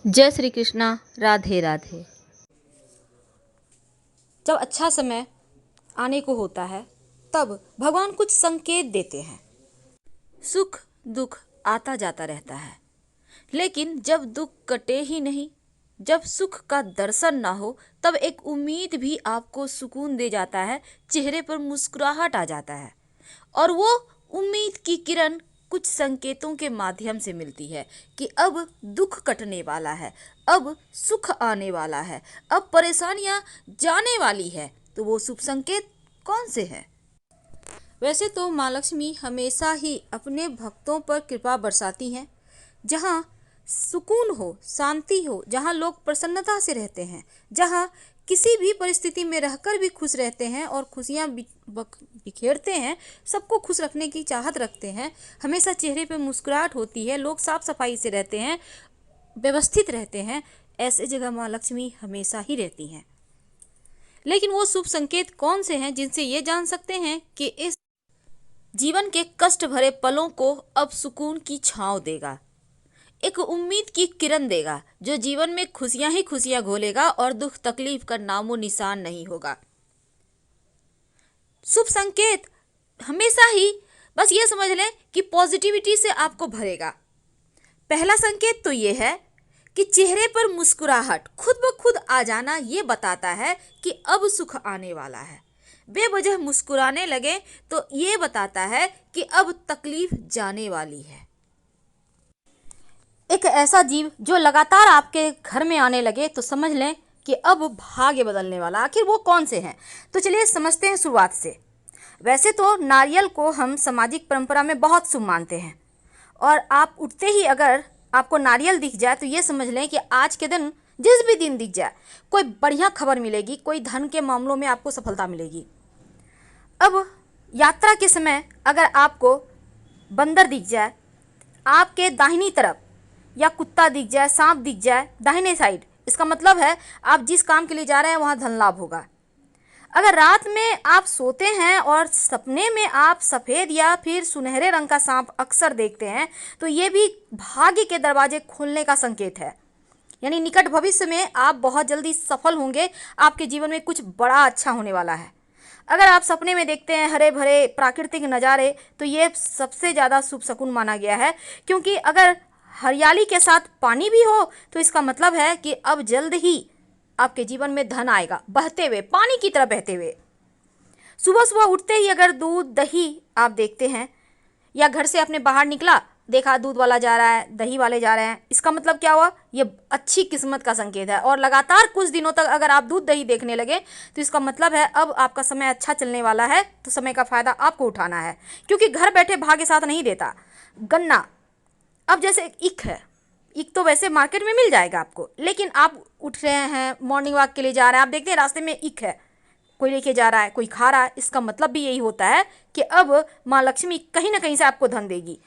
जय श्री कृष्णा। राधे राधे। जब अच्छा समय आने को होता है तब भगवान कुछ संकेत देते हैं। सुख दुख आता जाता रहता है, लेकिन जब दुख कटे ही नहीं, जब सुख का दर्शन ना हो, तब एक उम्मीद भी आपको सुकून दे जाता है। चेहरे पर मुस्कुराहट आ जाता है और वो उम्मीद की किरण कुछ संकेतों के माध्यम से मिलती है कि अब दुख कटने वाला है, अब सुख आने वाला है, अब परेशानियां जाने वाली है। तो वो शुभ संकेत कौन से हैं? वैसे तो माँ लक्ष्मी हमेशा ही अपने भक्तों पर कृपा बरसाती हैं। जहाँ सुकून हो, शांति हो, जहाँ लोग प्रसन्नता से रहते हैं, जहाँ किसी भी परिस्थिति में रहकर भी खुश रहते हैं और खुशियाँ बिखेरते हैं, सबको खुश रखने की चाहत रखते हैं, हमेशा चेहरे पे मुस्कुराहट होती है, लोग साफ सफाई से रहते हैं, व्यवस्थित रहते हैं, ऐसे जगह माँ लक्ष्मी हमेशा ही रहती हैं। लेकिन वो शुभ संकेत कौन से हैं जिनसे ये जान सकते हैं कि इस जीवन के कष्ट भरे पलों को अब सुकून की छांव देगा, एक उम्मीद की किरण देगा, जो जीवन में खुशियां ही खुशियां घोलेगा और दुख तकलीफ का नामो निशान नहीं होगा। शुभ संकेत हमेशा ही बस ये समझ लें कि पॉजिटिविटी से आपको भरेगा। पहला संकेत तो ये है कि चेहरे पर मुस्कुराहट खुद ब खुद आ जाना, ये बताता है कि अब सुख आने वाला है। बेवजह मुस्कुराने लगे तो ये बताता है कि अब तकलीफ जाने वाली है। एक ऐसा जीव जो लगातार आपके घर में आने लगे तो समझ लें कि अब भाग्य बदलने वाला। आखिर वो कौन से हैं? तो चलिए समझते हैं शुरुआत से। वैसे तो नारियल को हम सामाजिक परंपरा में बहुत शुभ मानते हैं, और आप उठते ही अगर आपको नारियल दिख जाए तो ये समझ लें कि आज के दिन, जिस भी दिन दिख जाए, कोई बढ़िया खबर मिलेगी, कोई धन के मामलों में आपको सफलता मिलेगी। अब यात्रा के समय अगर आपको बंदर दिख जाए आपके दाहिनी तरफ, या कुत्ता दिख जाए, सांप दिख जाए दाहिने साइड, इसका मतलब है आप जिस काम के लिए जा रहे हैं वहां धन लाभ होगा। अगर रात में आप सोते हैं और सपने में आप सफ़ेद या फिर सुनहरे रंग का सांप अक्सर देखते हैं, तो ये भी भाग्य के दरवाजे खुलने का संकेत है। यानी निकट भविष्य में आप बहुत जल्दी सफल होंगे, आपके जीवन में कुछ बड़ा अच्छा होने वाला है। अगर आप सपने में देखते हैं हरे भरे प्राकृतिक नज़ारे, तो ये सबसे ज़्यादा शुभ शकुन माना गया है, क्योंकि अगर हरियाली के साथ पानी भी हो तो इसका मतलब है कि अब जल्द ही आपके जीवन में धन आएगा, बहते हुए, पानी की तरह बहते हुए। सुबह सुबह उठते ही अगर दूध दही आप देखते हैं, या घर से अपने बाहर निकला, देखा दूध वाला जा रहा है, दही वाले जा रहे हैं, इसका मतलब क्या हुआ? ये अच्छी किस्मत का संकेत है। और लगातार कुछ दिनों तक अगर आप दूध दही देखने लगे तो इसका मतलब है अब आपका समय अच्छा चलने वाला है, तो समय का फायदा आपको उठाना है, क्योंकि घर बैठे भाग्य साथ नहीं देता। गन्ना, अब जैसे ईख है, ईख तो वैसे मार्केट में मिल जाएगा आपको, लेकिन आप उठ रहे हैं, मॉर्निंग वॉक के लिए जा रहे हैं, आप देखते हैं रास्ते में ईख है, कोई लेके जा रहा है, कोई खा रहा है, इसका मतलब भी यही होता है कि अब माँ लक्ष्मी कहीं ना कहीं से आपको धन देगी।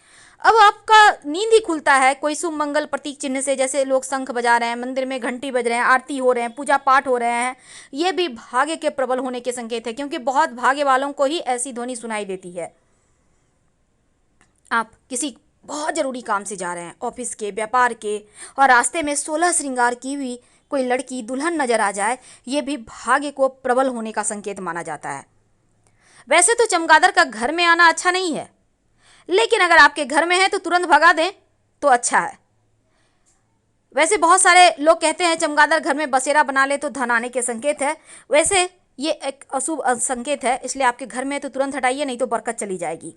अब आपका नींद ही खुलता है कोई शुभ मंगल प्रतीक चिन्ह से, जैसे लोग शंख बजा रहे हैं, मंदिर में घंटी बज रहे हैं, आरती हो रहे हैं, पूजा पाठ हो रहे हैं, ये भी भाग्य के प्रबल होने के संकेत है, क्योंकि बहुत भाग्य वालों को ही ऐसी ध्वनि सुनाई देती है। आप किसी बहुत ज़रूरी काम से जा रहे हैं, ऑफिस के, व्यापार के, और रास्ते में 16 श्रृंगार की हुई कोई लड़की दुल्हन नजर आ जाए, ये भी भाग्य को प्रबल होने का संकेत माना जाता है। वैसे तो चमगादड़ का घर में आना अच्छा नहीं है, लेकिन अगर आपके घर में है तो तुरंत भगा दें तो अच्छा है। वैसे बहुत सारे लोग कहते हैं चमगादड़ घर में बसेरा बना ले तो धन आने के संकेत है। वैसे ये एक अशुभ संकेत है, इसलिए आपके घर में है तो तुरंत हटाइए, नहीं तो बरकत चली जाएगी।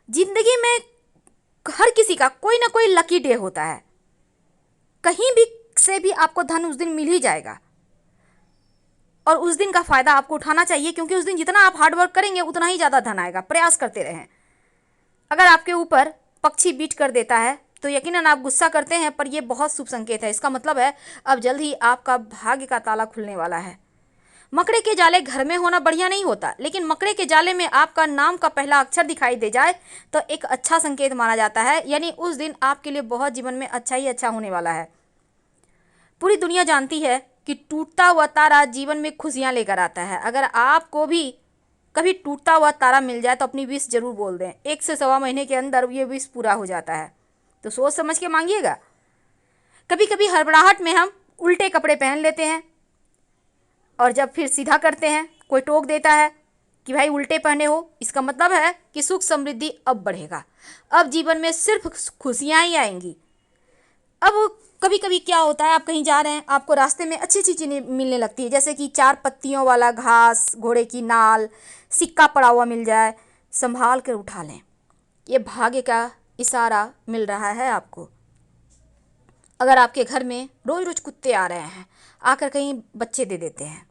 जिंदगी में हर किसी का कोई ना कोई लकी डे होता है, कहीं भी से भी आपको धन उस दिन मिल ही जाएगा, और उस दिन का फायदा आपको उठाना चाहिए, क्योंकि उस दिन जितना आप हार्डवर्क करेंगे उतना ही ज़्यादा धन आएगा। प्रयास करते रहें। अगर आपके ऊपर पक्षी बीट कर देता है तो यकीनन आप गुस्सा करते हैं, पर यह बहुत शुभ संकेत है। इसका मतलब है अब जल्द ही आपका भाग्य का ताला खुलने वाला है। मकड़े के जाले घर में होना बढ़िया नहीं होता, लेकिन मकड़े के जाले में आपका नाम का पहला अक्षर दिखाई दे जाए तो एक अच्छा संकेत माना जाता है, यानी उस दिन आपके लिए बहुत जीवन में अच्छा ही अच्छा होने वाला है। पूरी दुनिया जानती है कि टूटता हुआ तारा जीवन में खुशियां लेकर आता है। अगर आपको भी कभी टूटता हुआ तारा मिल जाए तो अपनी विश जरूर बोल दें, 1 से 1.25 महीने के अंदर ये विश पूरा हो जाता है, तो सोच समझ के मांगिएगा। कभी कभी हड़बड़ाहट में हम उल्टे कपड़े पहन लेते हैं और जब फिर सीधा करते हैं कोई टोक देता है कि भाई उल्टे पहने हो, इसका मतलब है कि सुख समृद्धि अब बढ़ेगा, अब जीवन में सिर्फ खुशियाँ ही आएंगी। अब कभी कभी क्या होता है, आप कहीं जा रहे हैं, आपको रास्ते में अच्छी अच्छी चीज़ें मिलने लगती है, जैसे कि 4 पत्तियों वाला घास, घोड़े की नाल, सिक्का पड़ा हुआ मिल जाए, संभाल कर उठा लें, ये भाग्य का इशारा मिल रहा है आपको। अगर आपके घर में रोज रोज कुत्ते आ रहे हैं, आकर कहीं बच्चे दे देते हैं,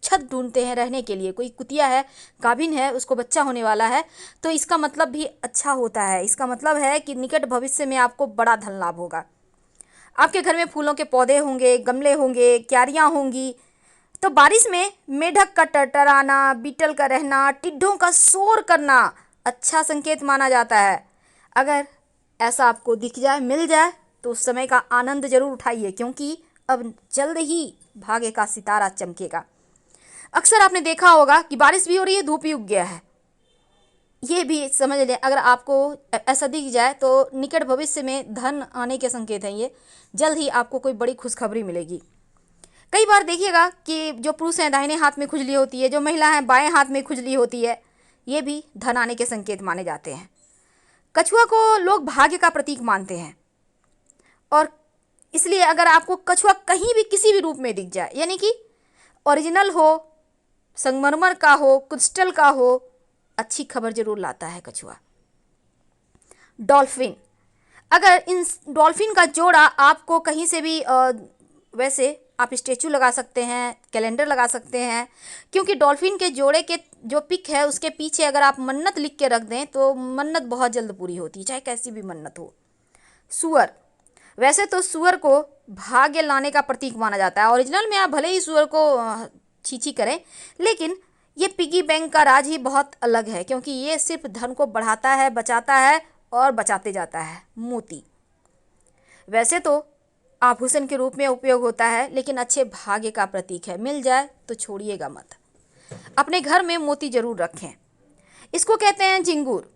छत ढूंढते हैं रहने के लिए, कोई कुतिया है, गाभिन है, उसको बच्चा होने वाला है, तो इसका मतलब भी अच्छा होता है। इसका मतलब है कि निकट भविष्य में आपको बड़ा धन लाभ होगा। आपके घर में फूलों के पौधे होंगे, गमले होंगे, क्यारियाँ होंगी, तो बारिश में मेढक का टरटराना, बीटल का रहना, टिड्ढों का शोर करना अच्छा संकेत माना जाता है। अगर ऐसा आपको दिख जाए, मिल जाए, तो उस समय का आनंद जरूर उठाइए, क्योंकि अब जल्द ही भाग्य का सितारा चमकेगा। अक्सर आपने देखा होगा कि बारिश भी हो रही है, धूप भी उग गया है, ये भी समझ लें। अगर आपको ऐसा दिख जाए तो निकट भविष्य में धन आने के संकेत हैं, ये जल्द ही आपको कोई बड़ी खुशखबरी मिलेगी। कई बार देखिएगा कि जो पुरुष हैं दाहिने हाथ में खुजली होती है, जो महिला हैं बाएं हाथ में खुजली होती है, ये भी धन आने के संकेत माने जाते हैं। कछुआ को लोग भाग्य का प्रतीक मानते हैं, और इसलिए अगर आपको कछुआ कहीं भी किसी भी रूप में दिख जाए, यानी कि ओरिजिनल हो, संगमरमर का हो, क्रिस्टल का हो, अच्छी खबर जरूर लाता है कछुआ। डॉल्फिन, अगर इन डॉल्फिन का जोड़ा आपको कहीं से भी वैसे आप स्टेचू लगा सकते हैं, कैलेंडर लगा सकते हैं, क्योंकि डॉल्फिन के जोड़े के जो पिक है उसके पीछे अगर आप मन्नत लिख के रख दें तो मन्नत बहुत जल्द पूरी होती है, चाहे कैसी भी मन्नत हो। सूअर, वैसे तो सूअर को भाग्य लाने का प्रतीक माना जाता है। ओरिजिनल में आप भले ही सूअर को छीछी करें, लेकिन ये पिगी बैंक का राज ही बहुत अलग है, क्योंकि ये सिर्फ धन को बढ़ाता है, बचाता है और बचाते जाता है। मोती, वैसे तो आभूषण के रूप में उपयोग होता है, लेकिन अच्छे भाग्य का प्रतीक है, मिल जाए तो छोड़िएगा मत। अपने घर में मोती जरूर रखें। इसको कहते हैं झिंगूर।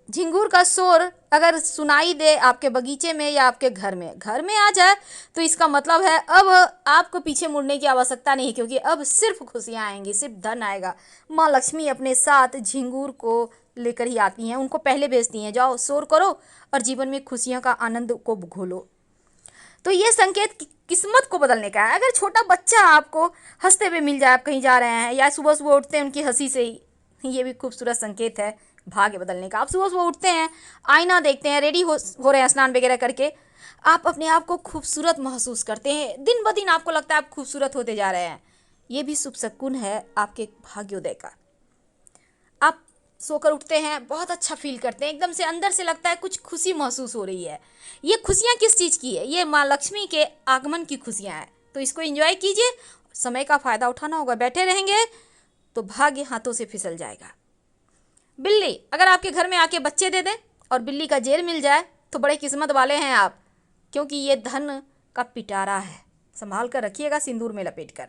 झिंगूर का शोर अगर सुनाई दे आपके बगीचे में या आपके घर में आ जाए, तो इसका मतलब है अब आपको पीछे मुड़ने की आवश्यकता नहीं, क्योंकि अब सिर्फ खुशियाँ आएंगी, सिर्फ धन आएगा। माँ लक्ष्मी अपने साथ झिंगूर को लेकर ही आती हैं, उनको पहले भेजती हैं, जाओ शोर करो और जीवन में खुशियों का आनंद को घोलो। तो ये संकेत किस्मत को बदलने का है। अगर छोटा बच्चा आपको हंसते हुए मिल जाए, आप कहीं जा रहे हैं, या सुबह सुबह उठते हैं उनकी हंसी से ही, ये भी खूबसूरत संकेत है भाग्य बदलने का। आप सुबह सुबह उठते हैं, आईना देखते हैं, रेडी हो रहे हैं स्नान वगैरह करके, आप अपने आप को खूबसूरत महसूस करते हैं, दिन ब दिन आपको लगता है आप खूबसूरत होते जा रहे हैं, ये भी शुभ शकुन है आपके भाग्योदय का। आप सोकर उठते हैं, बहुत अच्छा फील करते हैं, एकदम से अंदर से लगता है कुछ खुशी महसूस हो रही है। ये खुशियाँ किस चीज़ की है? ये माँ लक्ष्मी के आगमन की खुशियाँ हैं, तो इसको एंजॉय कीजिए। समय का फ़ायदा उठाना होगा, बैठे रहेंगे तो भाग्य हाथों से फिसल जाएगा। बिल्ली, अगर आपके घर में आके बच्चे दे दें और बिल्ली का जेर मिल जाए तो बड़े किस्मत वाले हैं आप, क्योंकि ये धन का पिटारा है, संभाल कर रखिएगा सिंदूर में लपेट कर।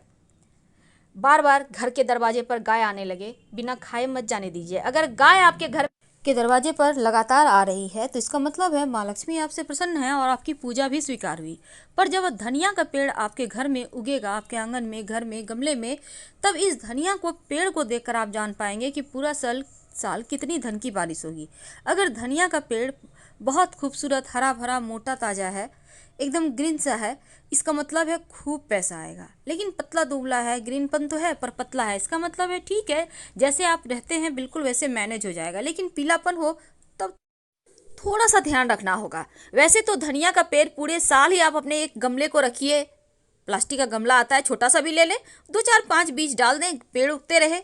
बार बार घर के दरवाजे पर गाय आने लगे, बिना खाए मत जाने दीजिए। अगर गाय आपके घर के दरवाजे पर लगातार आ रही है तो इसका मतलब है माँ लक्ष्मी आपसे प्रसन्न है और आपकी पूजा भी स्वीकार हुई। पर जब धनिया का पेड़ आपके घर में उगेगा, आपके आंगन में, घर में, गमले में, तब इस धनिया को पेड़ को देखकर आप जान पाएंगे कि पूरा साल कितनी धन की बारिश होगी। अगर धनिया का पेड़ बहुत खूबसूरत, हरा भरा, मोटा ताज़ा है, एकदम ग्रीन सा है, इसका मतलब है खूब पैसा आएगा। लेकिन पतला दुबला है, ग्रीनपन तो है पर पतला है, इसका मतलब है ठीक है, जैसे आप रहते हैं बिल्कुल वैसे मैनेज हो जाएगा। लेकिन पीलापन हो तब थोड़ा सा ध्यान रखना होगा। वैसे तो धनिया का पेड़ पूरे साल ही आप अपने एक गमले को रखिए, प्लास्टिक का गमला आता है, छोटा सा भी ले लें, 2-4-5 बीज डाल दें, पेड़ उगते रहे।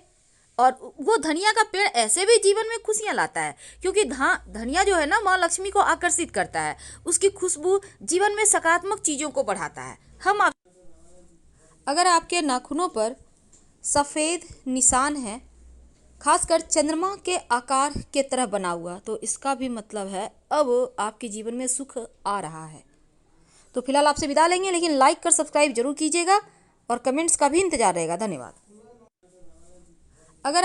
और वो धनिया का पेड़ ऐसे भी जीवन में खुशियाँ लाता है, क्योंकि धनिया जो है ना, माँ लक्ष्मी को आकर्षित करता है, उसकी खुशबू जीवन में सकारात्मक चीज़ों को बढ़ाता है। अगर आपके नाखूनों पर सफ़ेद निशान है, खासकर चंद्रमा के आकार के तरह बना हुआ, तो इसका भी मतलब है अब आपके जीवन में सुख आ रहा है। तो फिलहाल आपसे विदा लेंगे, लेकिन लाइक कर सब्सक्राइब जरूर कीजिएगा और कमेंट्स का भी इंतजार रहेगा। धन्यवाद। अगर